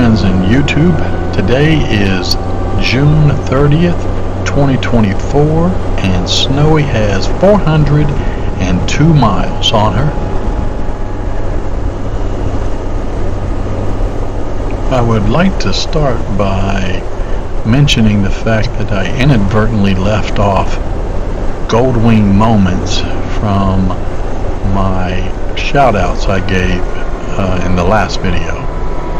friends in YouTube. Today is June 30th, 2024, and Snowee has 402 miles on her. I would like to start by mentioning the fact that I inadvertently left off Gold Wing moments from my shout-outs I gave in the last video.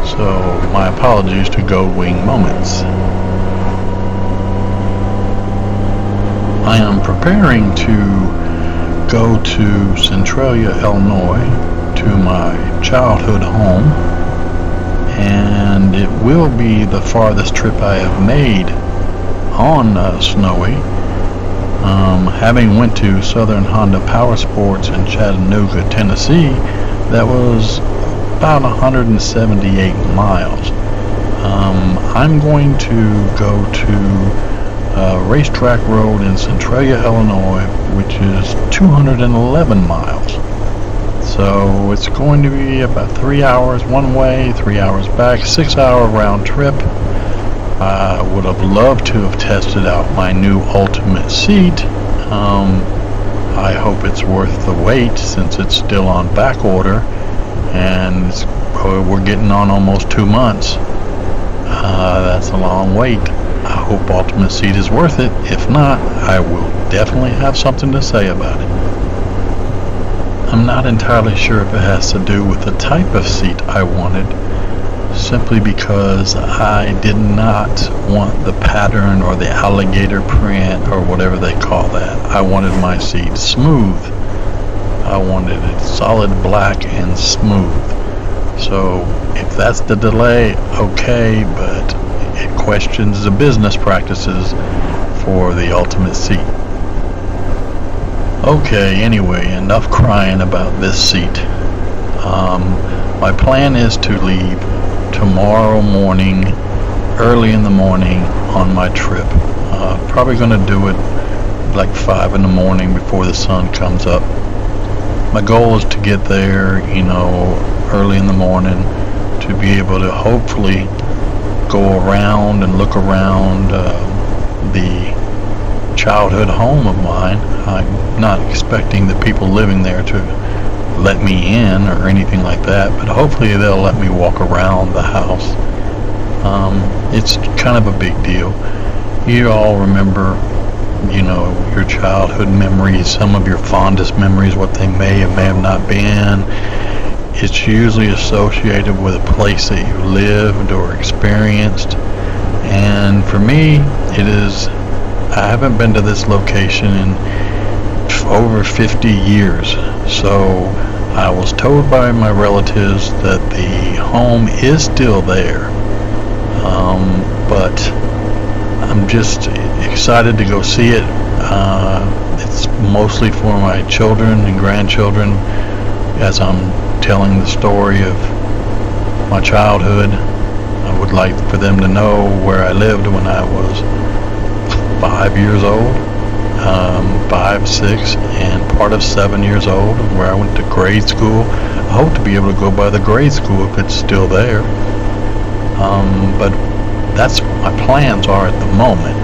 So my apologies to Gold Wing moments. I am preparing to go to Centralia, Illinois, to my childhood home, and it will be the farthest trip I have made on Snowee. Having went to Southern Honda Powersports in Chattanooga, Tennessee, that was about 178 miles. I'm going to go to Racetrack Road in Centralia, Illinois, which is 211 miles. So it's going to be about 3 hours one way, 3 hours back, 6-hour round trip. I would have loved to have tested out my new Ultimate seat. I hope it's worth the wait since it's still on back order, and we're getting on almost 2 months. That's a long wait. I hope Ultimate seat is worth it. If not, I will definitely have something to say about it. I'm not entirely sure if it has to do with the type of seat I wanted, simply because I did not want the pattern or the alligator print or whatever they call that. I wanted my seat smooth. I wanted it solid black and smooth. So if that's the delay, okay, but it questions the business practices for the Ultimate seat. Okay, anyway, enough crying about this seat. My plan is to leave tomorrow morning, early in the morning, on my trip. Probably going to do it like 5 in the morning before the sun comes up. My goal is to get there, early in the morning, to be able to hopefully go around and look around the childhood home of mine. I'm not expecting the people living there to let me in or anything like that, but hopefully they'll let me walk around the house. It's kind of a big deal. You all remember, your childhood memories, some of your fondest memories, what they may have not been. It's usually associated with a place that you lived or experienced, and for me, it is. I haven't been to this location in over 50 years, so I was told by my relatives that the home is still there, but I'm just excited to go see it. It's mostly for my children and grandchildren, as I'm telling the story of my childhood. I would like for them to know where I lived when I was 5 years old, 5, 6, and part of 7 years old, where I went to grade school. I hope to be able to go by the grade school if it's still there. But that's what my plans are at the moment.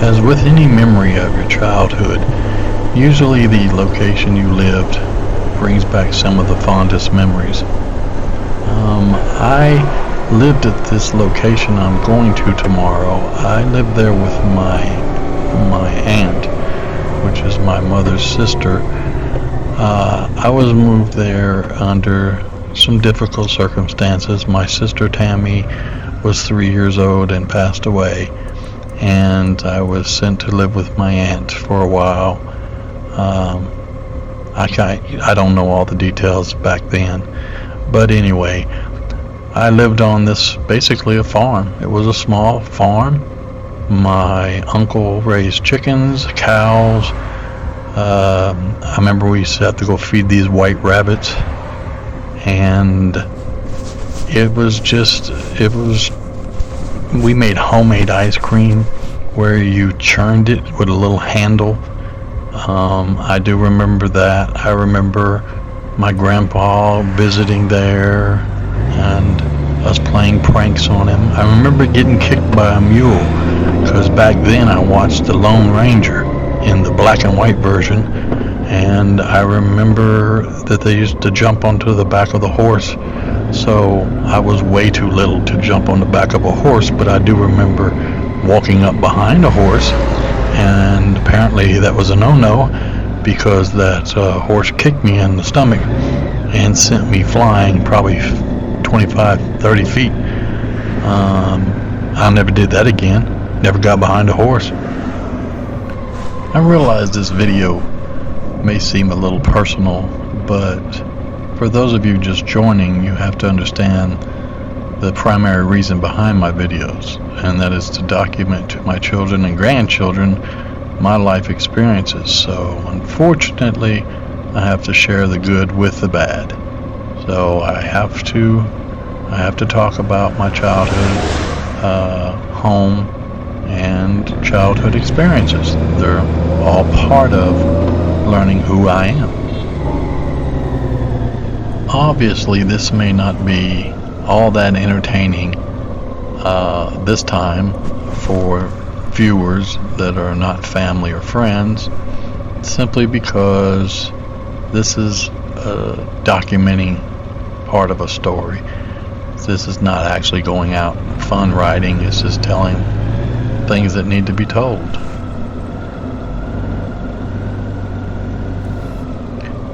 As with any memory of your childhood, usually the location you lived brings back some of the fondest memories. I lived at this location I'm going to tomorrow. I lived there with my aunt, which is my mother's sister. I was moved there under some difficult circumstances. My sister Tammy was 3 years old and passed away, and I was sent to live with my aunt for a while. I don't know all the details back then, but anyway, I lived on this, basically a farm. It was a small farm. My uncle raised chickens, cows. I remember we used to have to go feed these white rabbits, and we made homemade ice cream where you churned it with a little handle. I do remember that. I remember my grandpa visiting there and us playing pranks on him. I remember getting kicked by a mule because back then I watched the Lone Ranger in the black and white version, and I remember that they used to jump onto the back of the horse. So I was way too little to jump on the back of a horse, but I do remember walking up behind a horse, and apparently that was a no-no because that horse kicked me in the stomach and sent me flying probably 25-30 feet. I never did that again. Never got behind a horse. I realize this video may seem a little personal, but for those of you just joining, you have to understand the primary reason behind my videos, and that is to document to my children and grandchildren my life experiences. So unfortunately, I have to share the good with the bad. So I have to talk about my childhood, home, and childhood experiences. They're all part of learning who I am. Obviously, this may not be all that entertaining this time for viewers that are not family or friends, simply because this is documenting part of a story. This is not actually going out and fun riding. It's just telling things that need to be told.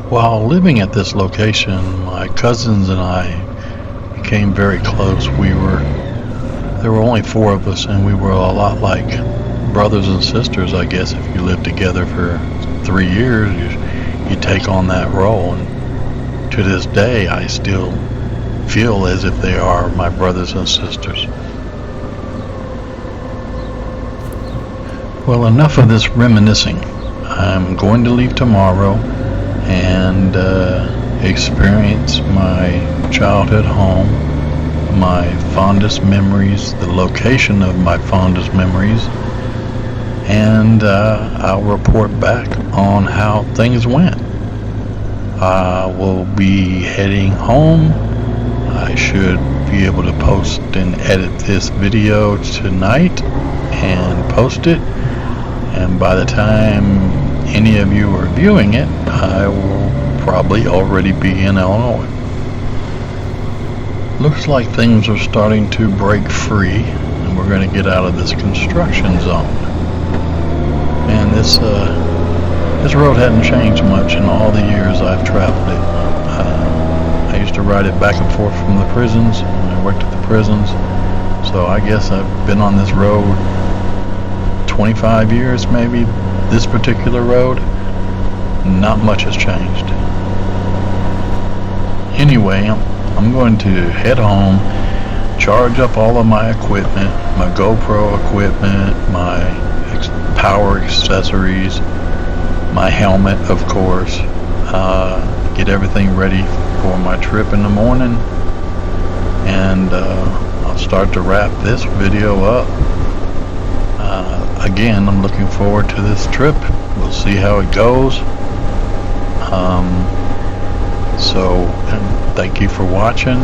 While living at this location, my cousins and I became very close. There were only 4 of us, and we were a lot like brothers and sisters, I guess. If you live together for 3 years, you take on that role. And to this day, I still feel as if they are my brothers and sisters. Well, enough of this reminiscing. I'm going to leave tomorrow and experience my childhood home, my fondest memories, the location of my fondest memories, and I'll report back on how things went. I will be heading home. I should be able to post and edit this video tonight and post it, and by the time any of you are viewing it, I will probably already be in Illinois. Looks like things are starting to break free, and we're going to get out of this construction zone. And this road hadn't changed much in all the years I've traveled it. I used to ride it back and forth from the prisons when I worked at the prisons, so I guess I've been on this road 25 years maybe. This particular road, not much has changed. Anyway, I'm going to head home, charge up all of my equipment, my GoPro equipment, my power accessories, my helmet, of course, get everything ready for my trip in the morning, and I'll start to wrap this video up. Again, I'm looking forward to this trip. We'll see how it goes. So, thank you for watching.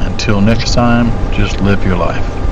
Until next time, just live your life.